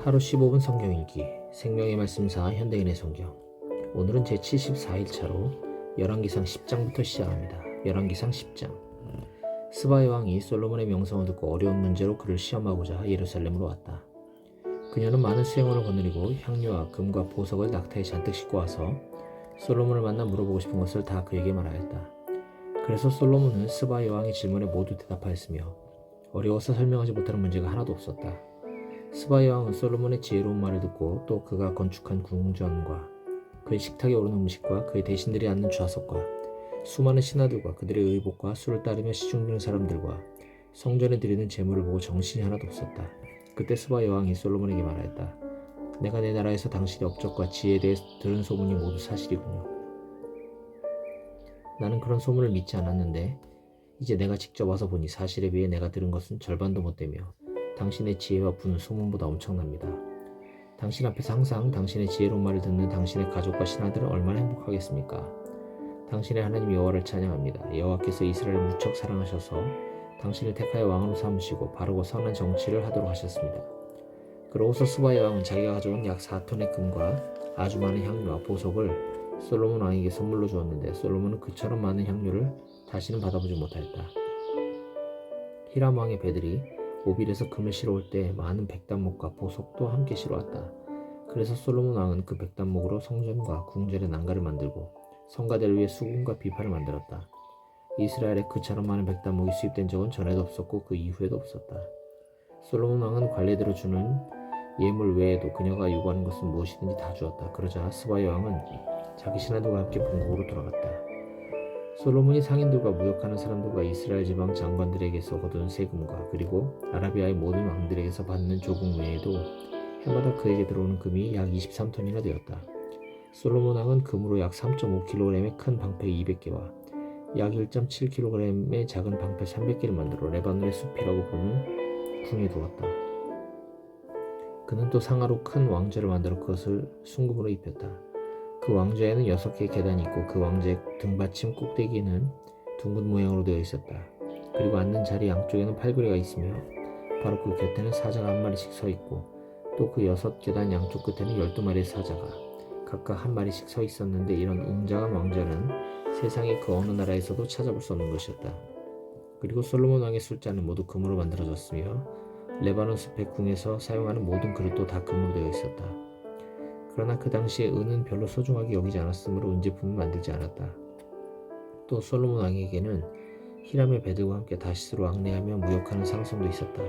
하루 15분 성경 읽기 생명의 말씀사 현대인의 성경. 오늘은 제74일차로 열왕기상 10장부터 시작합니다. 열왕기상 10장. 스바의 왕이 솔로몬의 명성을 듣고 어려운 문제로 그를 시험하고자 예루살렘으로 왔다. 그녀는 많은 수행원을 거느리고 향료와 금과 보석을 낙타에 잔뜩 싣고 와서 솔로몬을 만나 물어보고 싶은 것을 다 그에게 말하였다. 그래서 솔로몬은 스바의 왕의 질문에 모두 대답하였으며 어려워서 설명하지 못하는 문제가 하나도 없었다. 스바의 왕은 솔로몬의 지혜로운 말을 듣고 또 그가 건축한 궁전과 그의 식탁에 오르는 음식과 그의 대신들이 앉는 좌석과 수많은 신하들과 그들의 의복과 수를 따르며 시중 드는 사람들과 성전에 드리는 제물을 보고 정신이 하나도 없었다. 그때 스바의 왕이 솔로몬에게 말하였다. 내가 내 나라에서 당신의 업적과 지혜에 대해 들은 소문이 모두 사실이군요. 나는 그런 소문을 믿지 않았는데 이제 내가 직접 와서 보니 사실에 비해 내가 들은 것은 절반도 못 되며 당신의 지혜와 부는 소문보다 엄청납니다. 당신 앞에서 항상 당신의 지혜로운 말을 듣는 당신의 가족과 신하들은 얼마나 행복하겠습니까? 당신의 하나님 여호와를 찬양합니다. 여호와께서 이스라엘을 무척 사랑하셔서 당신을 택하여 왕으로 삼으시고 바르고 선한 정치를 하도록 하셨습니다. 그러고서 스바의 왕은 자기가 가져온 약 4톤의 금과 아주 많은 향료와 보석을 솔로몬 왕에게 선물로 주었는데 솔로몬은 그처럼 많은 향료를 다시는 받아보지 못하였다. 히람 왕의 배들이 오빌에서 금을 실어올 때 많은 백단목과 보석도 함께 실어왔다. 그래서 솔로몬 왕은 그 백단목으로 성전과 궁전의 난가를 만들고 성가대를 위해 수금과 비파를 만들었다. 이스라엘에 그처럼 많은 백단목이 수입된 적은 전에도 없었고 그 이후에도 없었다. 솔로몬 왕은 관례대로 주는 예물 외에도 그녀가 요구하는 것은 무엇이든지 다 주었다. 그러자 스바의 왕은 자기 신하들과 함께 본국으로 돌아갔다. 솔로몬이 상인들과 무역하는 사람들과 이스라엘 지방 장관들에게서 거둔 세금과 그리고 아라비아의 모든 왕들에게서 받는 조공 외에도 해마다 그에게 들어오는 금이 약 23톤이나 되었다. 솔로몬 왕은 금으로 약 3.5kg의 큰 방패 200개와 약 1.7kg의 작은 방패 300개를 만들어 레바논의 숲이라고 부르는 궁에 두었다. 그는 또 상아로 큰 왕좌를 만들어 그것을 순금으로 입혔다. 그 왕좌에는 6개의 계단이 있고 그 왕좌의 등받침 꼭대기에는 둥근 모양으로 되어 있었다. 그리고 앉는 자리 양쪽에는 팔걸이가 있으며 바로 그 곁에는 사자가 한 마리씩 서 있고 또 그 6계단 양쪽 끝에는 12마리의 사자가 각각 한 마리씩 서 있었는데 이런 웅장한 왕좌는 세상의 그 어느 나라에서도 찾아볼 수 없는 것이었다. 그리고 솔로몬 왕의 술잔은 모두 금으로 만들어졌으며 레바논 숲의 궁에서 사용하는 모든 그릇도 다 금으로 되어 있었다. 그러나 그 당시에 은은 별로 소중하게 여기지 않았으므로 은제품을 만들지 않았다. 또 솔로몬 왕에게는 히람의 배들과 함께 다시스로 왕래하며 무역하는 상선도 있었다.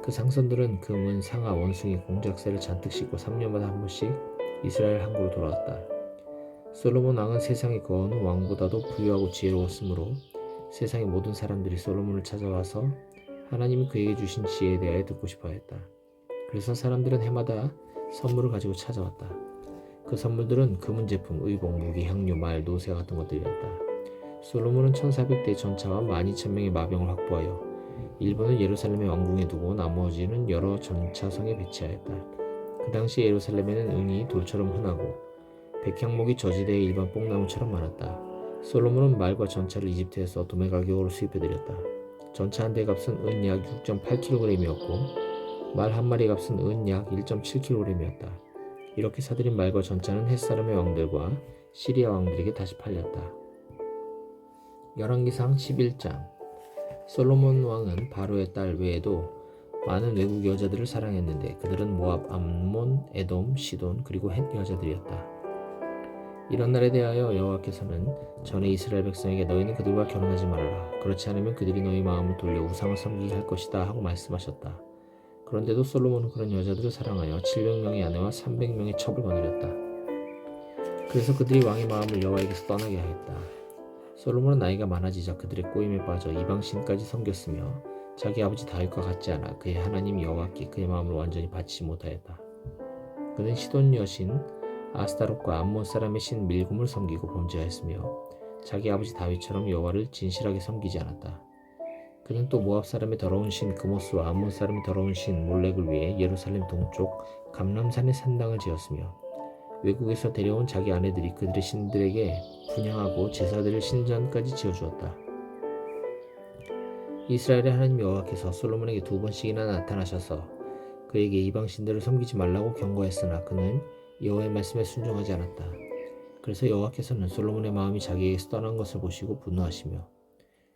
그 상선들은 금, 은, 상아, 원숭이, 공작새를 잔뜩 싣고 3년마다 한 번씩 이스라엘 항구로 돌아왔다. 솔로몬 왕은 세상의 그 어느 왕보다도 부유하고 지혜로웠으므로 세상의 모든 사람들이 솔로몬을 찾아와서 하나님이 그에게 주신 지혜에 대하여 듣고 싶어 했다. 그래서 사람들은 해마다 선물을 가지고 찾아왔다. 그 선물들은 금은 제품, 의복, 무기, 향료, 말, 노새 같은 것들이었다. 솔로몬은 1400대의 전차와 12000명의 마병을 확보하여 일본을 예루살렘의 왕궁에 두고 나머지는 여러 전차성에 배치하였다. 그 당시 예루살렘에는 은이 돌처럼 흔하고 백향목이 저지대의 일반 뽕나무처럼 많았다. 솔로몬은 말과 전차를 이집트에서 도매 가격으로 수입해드렸다. 전차 한 대 값은 은 약 6.8kg이었고 말 한 마리 값은 은 약 1.7kg이었다. 이렇게 사들인 말과 전차는 햇사람의 왕들과 시리아 왕들에게 다시 팔렸다. 열왕기상 11장. 솔로몬 왕은 바로의 딸 외에도 많은 외국 여자들을 사랑했는데 그들은 모압, 암몬, 에돔, 시돈 그리고 헷 여자들이었다. 이런 날에 대하여 여호와께서는 전에 이스라엘 백성에게 너희는 그들과 결혼하지 말아라. 그렇지 않으면 그들이 너희 마음을 돌려 우상을 섬기게 할 것이다 하고 말씀하셨다. 그런데도 솔로몬은 그런 여자들을 사랑하여 700명의 아내와 300명의 첩을 거느렸다. 그래서 그들이 왕의 마음을 여호와에게서 떠나게 하였다. 솔로몬은 나이가 많아지자 그들의 꼬임에 빠져 이방신까지 섬겼으며 자기 아버지 다윗과 같지 않아 그의 하나님 여호와께 그의 마음을 완전히 바치지 못하였다. 그는 시돈 여신 아스타롯과 암몬 사람의 신 밀곰을 섬기고 범죄하였으며 자기 아버지 다윗처럼 여호와를 진실하게 섬기지 않았다. 그는 또 모압 사람의 더러운 신 그모스와 암몬 사람의 더러운 신 몰렉을 위해 예루살렘 동쪽 감람산에 산당을 지었으며 외국에서 데려온 자기 아내들이 그들의 신들에게 분향하고 제사드릴 신전까지 지어주었다. 이스라엘의 하나님 여호와께서 솔로몬에게 2번씩이나 나타나셔서 그에게 이방 신들을 섬기지 말라고 경고했으나 그는 여호와의 말씀에 순종하지 않았다. 그래서 여호와께서는 솔로몬의 마음이 자기에게서 떠난 것을 보시고 분노하시며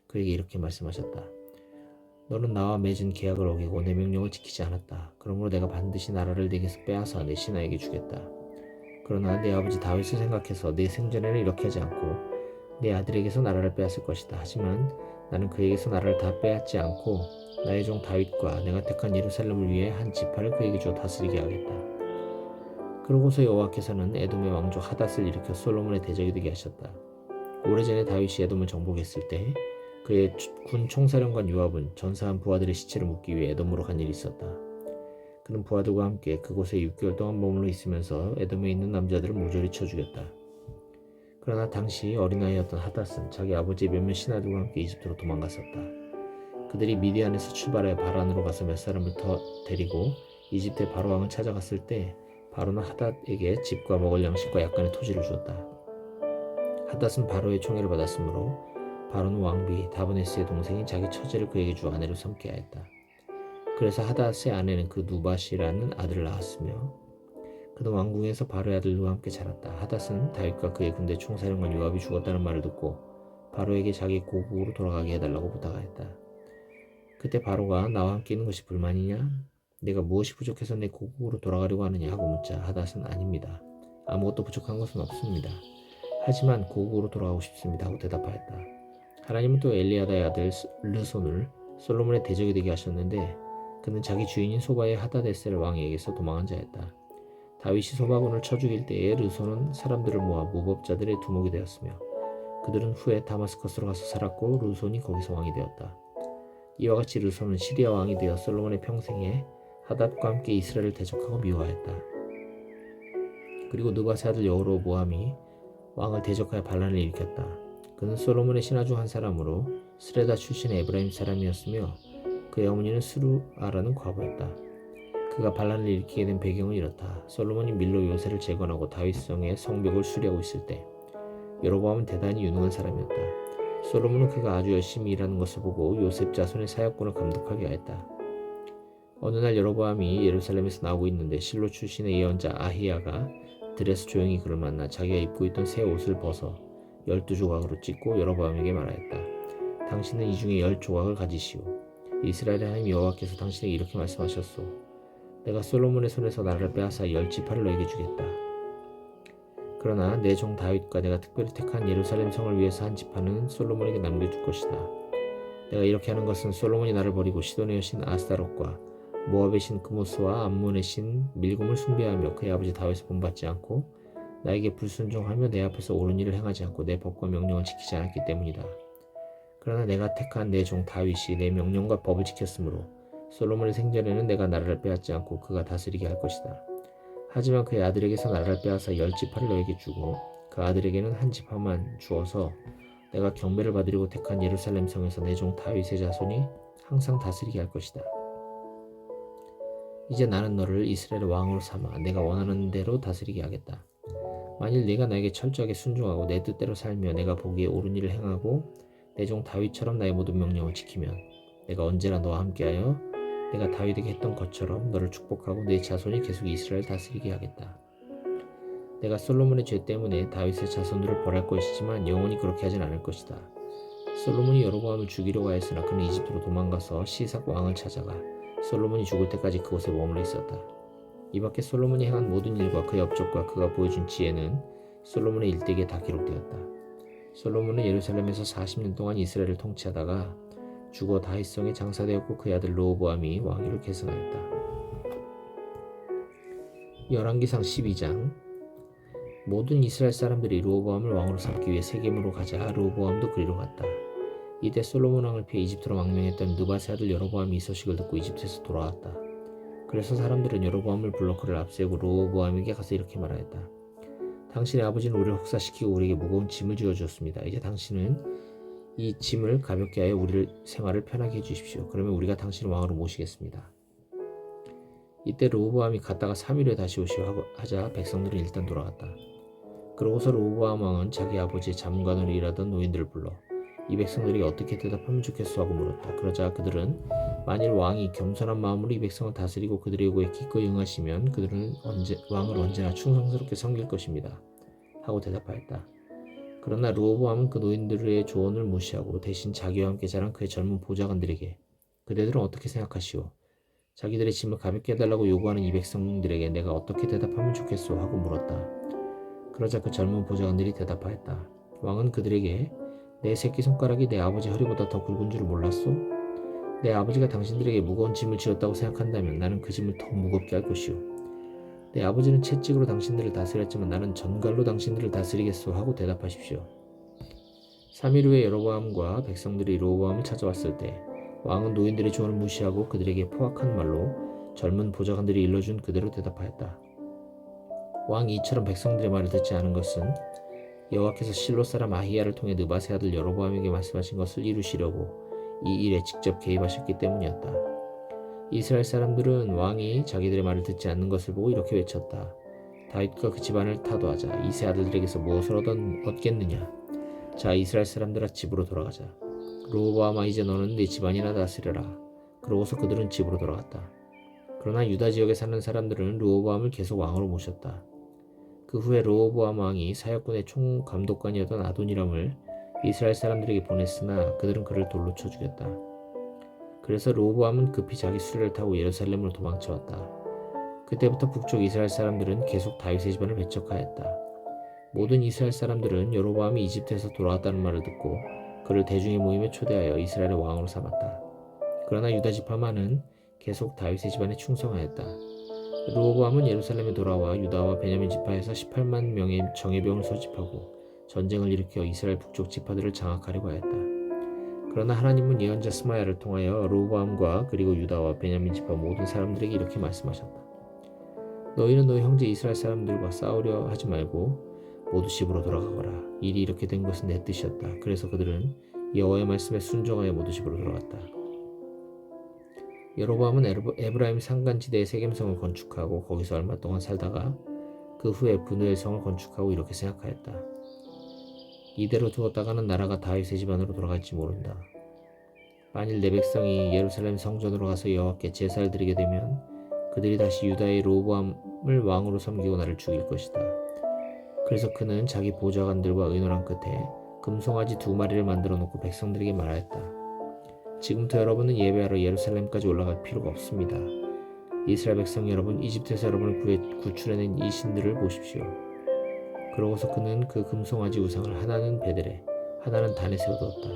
그에게 이렇게 말씀하셨다. 너는 나와 맺은 계약을 어기고 내 명령을 지키지 않았다. 그러므로 내가 반드시 나라를 네게서 빼앗아 내 신하에게 주겠다. 그러나 내 아버지 다윗을 생각해서 내 생전에는 이렇게 하지 않고 내 아들에게서 나라를 빼앗을 것이다. 하지만 나는 그에게서 나라를 다 빼앗지 않고 나의 종 다윗과 내가 택한 예루살렘을 위해 한 지파를 그에게 주어 다스리게 하겠다. 그러고서 여호와께서는 에돔의 왕족 하닷을 일으켜 솔로몬의 대적이 되게 하셨다. 오래전에 다윗이 에돔을 정복했을 때 그의 군 총사령관 요압은 전사한 부하들의 시체를 묻기 위해 에돔으로 간 일이 있었다. 그는 부하들과 함께 그곳에 6개월 동안 머물러 있으면서 에돔에 있는 남자들을 모조리 쳐 죽였다. 그러나 당시 어린아이였던 하닷은 자기 아버지의 몇몇 신하들과 함께 이집트로 도망갔었다. 그들이 미디안에서 출발해 바란으로 가서 몇 사람을 더 데리고 이집트의 바로 왕을 찾아갔을 때 바로는 하닷에게 집과 먹을 양식과 약간의 토지를 주었다. 하닷은 바로의 총애를 받았으므로 바로는 왕비 다브네스의 동생인 자기 처제를 그에게 주 아내로 삼게 하였다. 그래서 하닷의 아내는 그 누바시라는 아들을 낳았으며 그는 왕궁에서 바로의 아들들과 함께 자랐다. 하닷은 다윗과 그의 군대 총사령관 요압이 죽었다는 말을 듣고 바로에게 자기 고국으로 돌아가게 해달라고 부탁하였다. 그때 바로가 나와 함께 있는 것이 불만이냐? 내가 무엇이 부족해서 내 고국으로 돌아가려고 하느냐 하고 묻자 하닷은 아닙니다. 아무것도 부족한 것은 없습니다. 하지만 고국으로 돌아가고 싶습니다 하고 대답하였다. 하나님은 또 엘리야다의 아들 르손을 솔로몬의 대적이 되게 하셨는데 그는 자기 주인인 소바의 하다데셀 왕에게서 도망한 자였다. 다윗이 소바군을 쳐 죽일 때에 르손은 사람들을 모아 무법자들의 두목이 되었으며 그들은 후에 다마스커스로 가서 살았고 르손이 거기서 왕이 되었다. 이와 같이 르손은 시리아 왕이 되어 솔로몬의 평생에 하닷과 함께 이스라엘을 대적하고 미워하였다. 그리고 느바세 아들 여로보암이 왕을 대적하여 반란을 일으켰다. 그는 솔로몬의 신하 중 한 사람으로 스레다 출신의 에브라임 사람이었으며 그의 어머니는 스루아라는 과부였다. 그가 반란을 일으키게 된 배경은 이렇다. 솔로몬이 밀로 요새를 재건하고 다윗성의 성벽을 수리하고 있을 때 여로보암은 대단히 유능한 사람이었다. 솔로몬은 그가 아주 열심히 일하는 것을 보고 요셉 자손의 사역권을 감독하게 하였다. 어느 날 여로보암이 예루살렘에서 나오고 있는데 실로 출신의 예언자 아히야가 들에서 조용히 그를 만나 자기가 입고 있던 새 옷을 벗어 12조각으로 찢고 여로보암에게 말하였다. 당신은 이 중에 10조각을 가지시오. 이스라엘의 하나님 여호와께서 당신에게 이렇게 말씀하셨소. 내가 솔로몬의 손에서 나라를 빼앗아 10지파를 너에게 주겠다. 그러나 내 종 다윗과 내가 특별히 택한 예루살렘 성을 위해서 한 지파는 솔로몬에게 남겨줄 것이다. 내가 이렇게 하는 것은 솔로몬이 나를 버리고 시돈의 여신 아스타롯과 모압의 신 그모스와 암몬의 신 밀곰을 숭배하며 그의 아버지 다윗을 본받지 않고 나에게 불순종하며 내 앞에서 옳은 일을 행하지 않고 내 법과 명령을 지키지 않았기 때문이다. 그러나 내가 택한 내 종 다윗이 내 명령과 법을 지켰으므로 솔로몬의 생전에는 내가 나라를 빼앗지 않고 그가 다스리게 할 것이다. 하지만 그의 아들에게서 나라를 빼앗아 10지파를 너에게 주고 그 아들에게는 한 지파만 주어서 내가 경배를 받으려고 택한 예루살렘 성에서 내 종 다윗의 자손이 항상 다스리게 할 것이다. 이제 나는 너를 이스라엘 왕으로 삼아 내가 원하는 대로 다스리게 하겠다. 만일 네가 나에게 철저하게 순종하고 내 뜻대로 살며 내가 보기에 옳은 일을 행하고 내 종 다윗처럼 나의 모든 명령을 지키면 내가 언제나 너와 함께하여 내가 다윗에게 했던 것처럼 너를 축복하고 내 자손이 계속 이스라엘을 다스리게 하겠다. 내가 솔로몬의 죄 때문에 다윗의 자손들을 벌할 것이지만 영원히 그렇게 하진 않을 것이다. 솔로몬이 여로보암을 죽이려고 하였으나 그는 이집트로 도망가서 시삭 왕을 찾아가 솔로몬이 죽을 때까지 그곳에 머물러 있었다. 이밖에 솔로몬이 행한 모든 일과 그의 업적과 그가 보여준 지혜는 솔로몬의 일대기에 다 기록되었다. 솔로몬은 예루살렘에서 40년 동안 이스라엘을 통치하다가 죽어 다윗성에 장사되었고 그의 아들 르호보암이 왕위를 계승하였다. 열왕기상 12장. 모든 이스라엘 사람들이 르호보암을 왕으로 삼기 위해 세겜으로 가자 르호보암도 그리로 갔다. 이때 솔로몬 왕을 피해 이집트로 망명했던 느바세 아들 여로보암이 이 소식을 듣고 이집트에서 돌아왔다. 그래서 사람들은 여로보암을 불러 그를 앞세우고 르호보암에게 가서 이렇게 말하였다. 당신의 아버지는 우리를 혹사시키고 우리에게 무거운 짐을 지어주었습니다. 이제 당신은 이 짐을 가볍게 하여 우리를 생활을 편하게 해주십시오. 그러면 우리가 당신을 왕으로 모시겠습니다. 이때 르호보암이 갔다가 3일 후에 다시 오시오 하자 백성들은 일단 돌아갔다. 그러고서 르호보암 왕은 자기 아버지의 자문관으로 일하던 노인들을 불러 이 백성들이 어떻게 대답하면 좋겠소 하고 물었다. 그러자 그들은 만일 왕이 겸손한 마음으로 이 백성을 다스리고 그들의 요구에 기꺼이 응하시면 그들은 왕을 언제나 충성스럽게 섬길 것입니다. 하고 대답하였다. 그러나 르호보암은 그 노인들의 조언을 무시하고 대신 자기와 함께 자란 그의 젊은 보좌관들에게 그대들은 어떻게 생각하시오? 자기들의 짐을 가볍게 해달라고 요구하는 이 백성들에게 내가 어떻게 대답하면 좋겠소? 하고 물었다. 그러자 그 젊은 보좌관들이 대답하였다. 왕은 그들에게 내 새끼손가락이 내 아버지 허리보다 더 굵은 줄 몰랐소? 내 아버지가 당신들에게 무거운 짐을 지었다고 생각한다면 나는 그 짐을 더 무겁게 할 것이오. 내 아버지는 채찍으로 당신들을 다스렸지만 나는 전갈로 당신들을 다스리겠소 하고 대답하십시오. 3일 후에 여로보암과 백성들이 르호보암을 찾아왔을 때 왕은 노인들의 조언을 무시하고 그들에게 포악한 말로 젊은 보좌관들이 일러준 그대로 대답하였다. 왕이 이처럼 백성들의 말을 듣지 않은 것은 여호와께서 실로 사람 아히야를 통해 느밧의 아들 여로보암에게 말씀하신 것을 이루시려고 이 일에 직접 개입하셨기 때문이었다. 이스라엘 사람들은 왕이 자기들의 말을 듣지 않는 것을 보고 이렇게 외쳤다. 다윗과 그 집안을 타도하자. 이세 아들들에게서 무엇을 얻겠느냐. 자, 이스라엘 사람들아 집으로 돌아가자. 르호보암아 이제 너는 네 집안이나 다스려라. 그러고서 그들은 집으로 돌아갔다. 그러나 유다 지역에 사는 사람들은 르호보암을 계속 왕으로 모셨다. 그 후에 르호보암 왕이 사역군의 총감독관이었던 아도니람을 이스라엘 사람들에게 보냈으나 그들은 그를 돌로 쳐 죽였다. 그래서 르호보암은 급히 자기 수레를 타고 예루살렘으로 도망쳐왔다. 그때부터 북쪽 이스라엘 사람들은 계속 다윗의 집안을 배척하였다. 모든 이스라엘 사람들은 여로보암이 이집트에서 돌아왔다는 말을 듣고 그를 대중의 모임에 초대하여 이스라엘의 왕으로 삼았다. 그러나 유다 지파만은 계속 다윗의 집안에 충성하였다. 르호보암은 예루살렘에 돌아와 유다와 베냐민 지파에서 18만 명의 정예병을 소집하고 전쟁을 일으켜 이스라엘 북쪽 지파들을 장악하려고 하였다. 그러나 하나님은 예언자 스마야를 통하여 르호보암과 그리고 유다와 베냐민 지파 모든 사람들에게 이렇게 말씀하셨다. 너희는 너희 형제 이스라엘 사람들과 싸우려 하지 말고 모두 집으로 돌아가거라. 일이 이렇게 된 것은 내 뜻이었다. 그래서 그들은 여호와의 말씀에 순종하여 모두 집으로 돌아갔다. 여로보암은 에브라임 산간지대에 세겜성을 건축하고 거기서 얼마 동안 살다가 그 후에 브누엘 성을 건축하고 이렇게 생각하였다. 이대로 두었다가는 나라가 다윗의 집안으로 돌아갈지 모른다. 만일 내 백성이 예루살렘 성전으로 가서 여호와께 제사를 드리게 되면 그들이 다시 유다의 르호보암을 왕으로 섬기고 나를 죽일 것이다. 그래서 그는 자기 보좌관들과 의논한 끝에 금송아지 2마리를 만들어 놓고 백성들에게 말하였다. 지금부터 여러분은 예배하러 예루살렘까지 올라갈 필요가 없습니다. 이스라엘 백성 여러분, 이집트에서 여러분을 구출해낸 이 신들을 보십시오. 그러고서 그는 그 금송아지 우상을 하나는 베델에, 하나는 단에 세워두었다.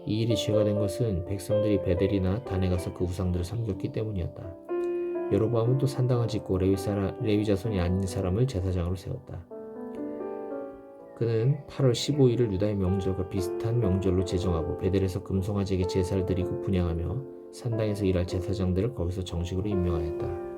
이 일이 죄가 된 것은 백성들이 베델이나 단에 가서 그 우상들을 섬겼기 때문이었다. 여로보암은 또 산당을 짓고 레위 자손이 아닌 사람을 제사장으로 세웠다. 그는 8월 15일을 유다의 명절과 비슷한 명절로 제정하고 베델에서 금송아지에게 제사를 드리고 분향하며 산당에서 일할 제사장들을 거기서 정식으로 임명하였다.